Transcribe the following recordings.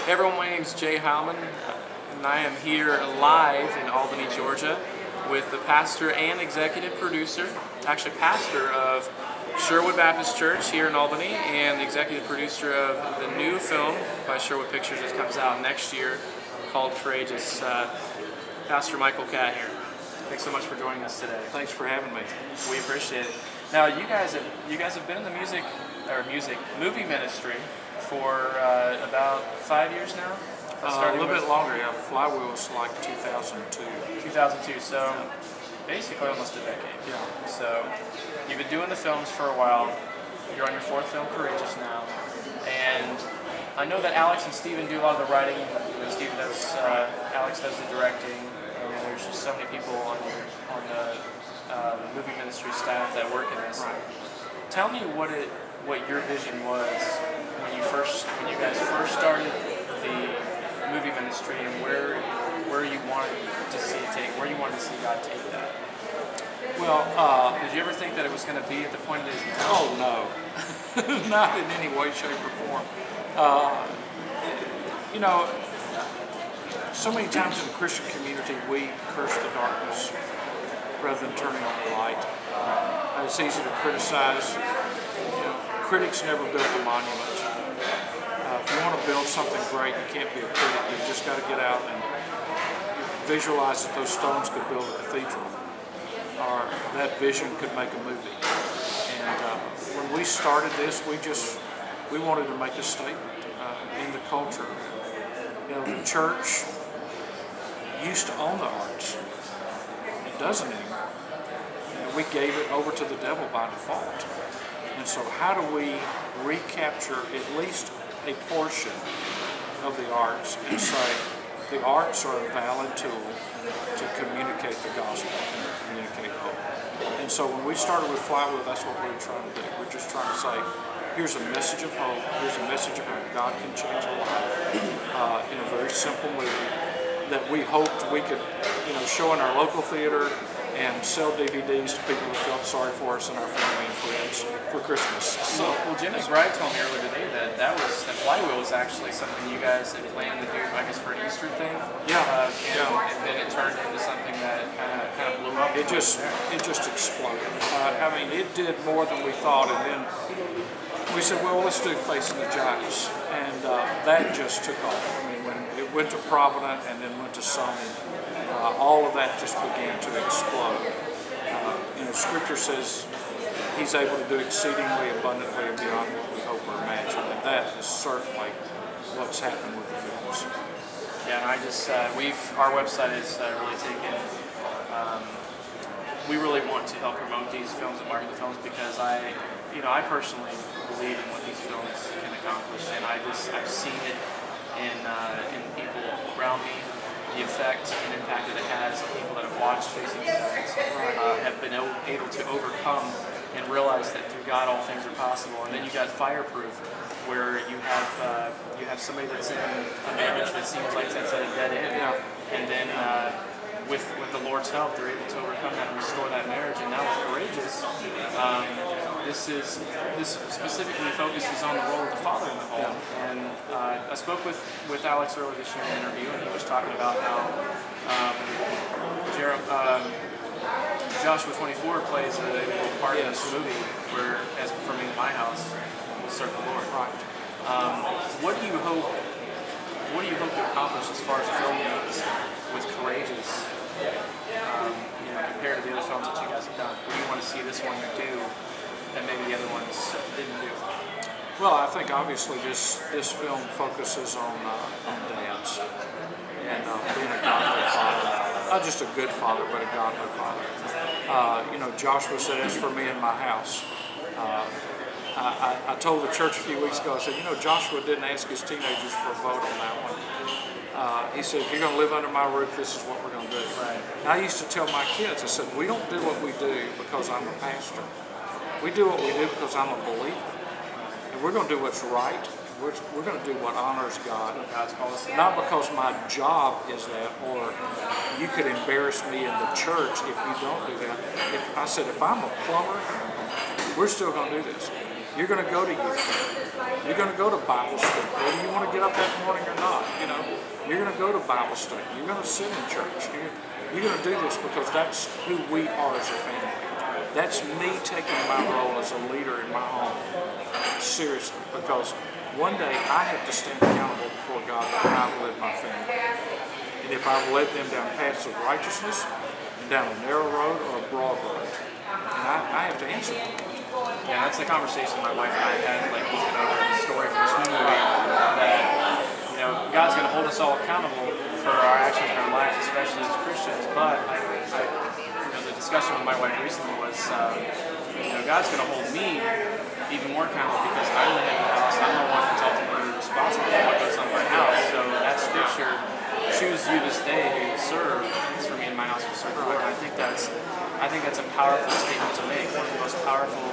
Hey everyone, my name is Jay Heilman, and I am here live in Albany, Georgia, with the pastor and executive producer, actually pastor of Sherwood Baptist Church here in Albany, and the executive producer of the new film by Sherwood Pictures that comes out next year called Courageous. Pastor Michael Catt here. Thanks so much for joining us today. Thanks for having me. We appreciate it. Now, you guys have been in the movie ministry for about 5 years now? A little bit longer, yeah. Flywheel was like 2002. 2002, so basically almost a decade. Yeah. So you've been doing the films for a while. You're on your fourth film, Courageous, now. And I know that Alex and Steven do a lot of the writing. Steven does, Alex does the directing. And there's just so many people on the movie ministry staff that work in this. Right. Tell me what your vision was when you guys first started the movie ministry, and where you wanted to see it take, where you wanted to see God take that. Well, did you ever think that it was going to be at the point it is now? oh no, not in any way, shape, or form. You know, so many times in the Christian community we curse the darkness rather than turning on the light. It's easy to criticize. You know, critics never built a monument. If you want to build something great, you can't be a critic. You just got to get out and visualize that those stones could build a cathedral, or that vision could make a movie. And when we started this, we wanted to make a statement in the culture. You know, the church used to own the arts. It doesn't anymore. We gave it over to the devil by default. And so how do we recapture at least a portion of the arts and say the arts are a valid tool to communicate the gospel and to communicate hope? And so when we started with Flywheel, that's what we were trying to do. We're just trying to say, here's a message of hope, here's a message of how God can change a life in a very simple movie that we hoped we could, show in our local theater and sell DVDs to people who felt sorry for us and our family and friends for Christmas. So, well, Jim McBride told me earlier today that Flywheel was actually something you guys had planned to do, I guess, for an Easter thing. Yeah. And then it turned into something that kind of blew up. It just exploded. I mean, it did more than we thought, and then we said, well, let's do Facing the Giants, and that just took off. I mean, when it went to Provident and then went to Sony, all of that just began to explode. Scripture says He's able to do exceedingly abundantly and beyond what we hope or imagine, and that is certainly what's happened with the films. Yeah, and our website is really taken. We really want to help promote these films and market the films because I personally believe in what these films can accomplish, and I've seen it in people around me. The effect and impact that it has, people that have watched Facing the Giants have been able to overcome and realize that through God all things are possible. And then you got Fireproof, where you have somebody that's in a marriage that seems like that's at a dead end, and then with the Lord's help, they're able to overcome that and restore that marriage. And now with Courageous, this specifically focuses on the role of the father in the home. And I spoke with Alex earlier this year in an interview, and he was talking about how Joshua 24 plays a little part in this movie, where, as for me in my house, we'll serve the Lord. Right. What do you hope to accomplish as far as the film goes with Courageous? Compared to the other films that you guys have done, what do you want to see this one do that maybe the other ones didn't do? Well, I think obviously this film focuses on dads and being a godly father. Not just a good father, but a godly father. Joshua said, "As for me and my house." I told the church a few weeks ago, I said, Joshua didn't ask his teenagers for a vote on that one. He said, if you're going to live under my roof, this is what we're going to do. Right. And I used to tell my kids, I said, we don't do what we do because I'm a pastor. We do what we do because I'm a believer. And we're going to do what's right. We're going to do what honors God. God's policy. Not because my job is that, or you could embarrass me in the church if you don't do that. If I'm a plumber, we're still going to do this. You're going to go to youth camp. You're going to go to Bible school, whether you want to get up that morning or not. You're going to go to Bible study. You're going to sit in church. You're going to do this because that's who we are as a family. That's me taking my role as a leader in my home seriously, because one day I have to stand accountable before God for how I've led my family. And if I've led them down paths of righteousness, down a narrow road or a broad road, and I have to answer for it. Yeah, that's the conversation my wife and I had, like looking over the story from this new movie, that God's going to hold us all accountable for our actions in our lives, especially as Christians. But the discussion with my wife recently was, God's going to hold me even more accountable because I'm the head of the house. I'm the one who's ultimately responsible for what goes on in my house. So that scripture, choose you this day who you serve, is for me and my house will serve the Lord. I think that's a powerful statement to make. One of the most powerful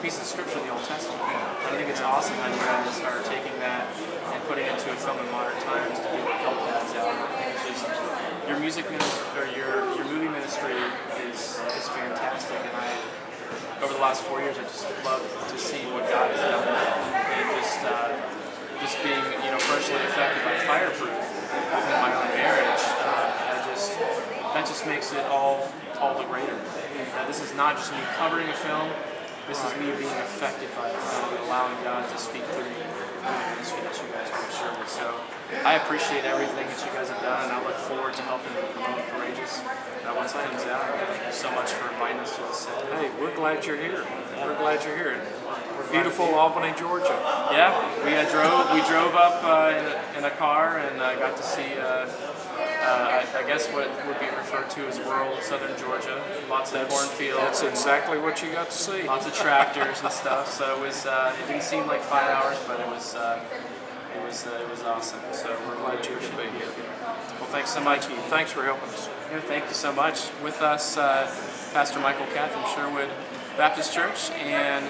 pieces of scripture in the Old Testament. I think it's awesome how you guys are taking that and putting it into a film in modern times to be able to help dads out. I think it's just your music ministry or your movie ministry is fantastic, and over the last 4 years I just love to see what God has done, and just being personally affected by fireproof within my own marriage. That just makes it all the greater. This is not just me covering a film. This is me being affected by the film and allowing God to speak through the ministry that you guys do at Sherwood. So I appreciate everything that you guys have done, and I look forward to helping promote Courageous once it comes out. Thank you so much for inviting us to the set. Hey, we're glad you're here. We're glad you're here. Beautiful Albany, Georgia. Yeah, we drove up in a car and got to see. I guess what would be referred to as rural southern Georgia. Lots of cornfields. That's exactly what you got to see. Lots of tractors and stuff. So it was. It didn't seem like 5 hours, but it was awesome. So we're glad you could be here. Well, thanks so much. Thanks for helping us. Yeah, thank you so much. With us, Pastor Michael Catt from Sherwood Baptist Church and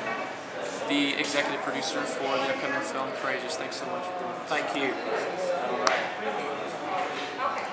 the executive producer for the upcoming film Courageous. Thanks so much. Thank you. All right.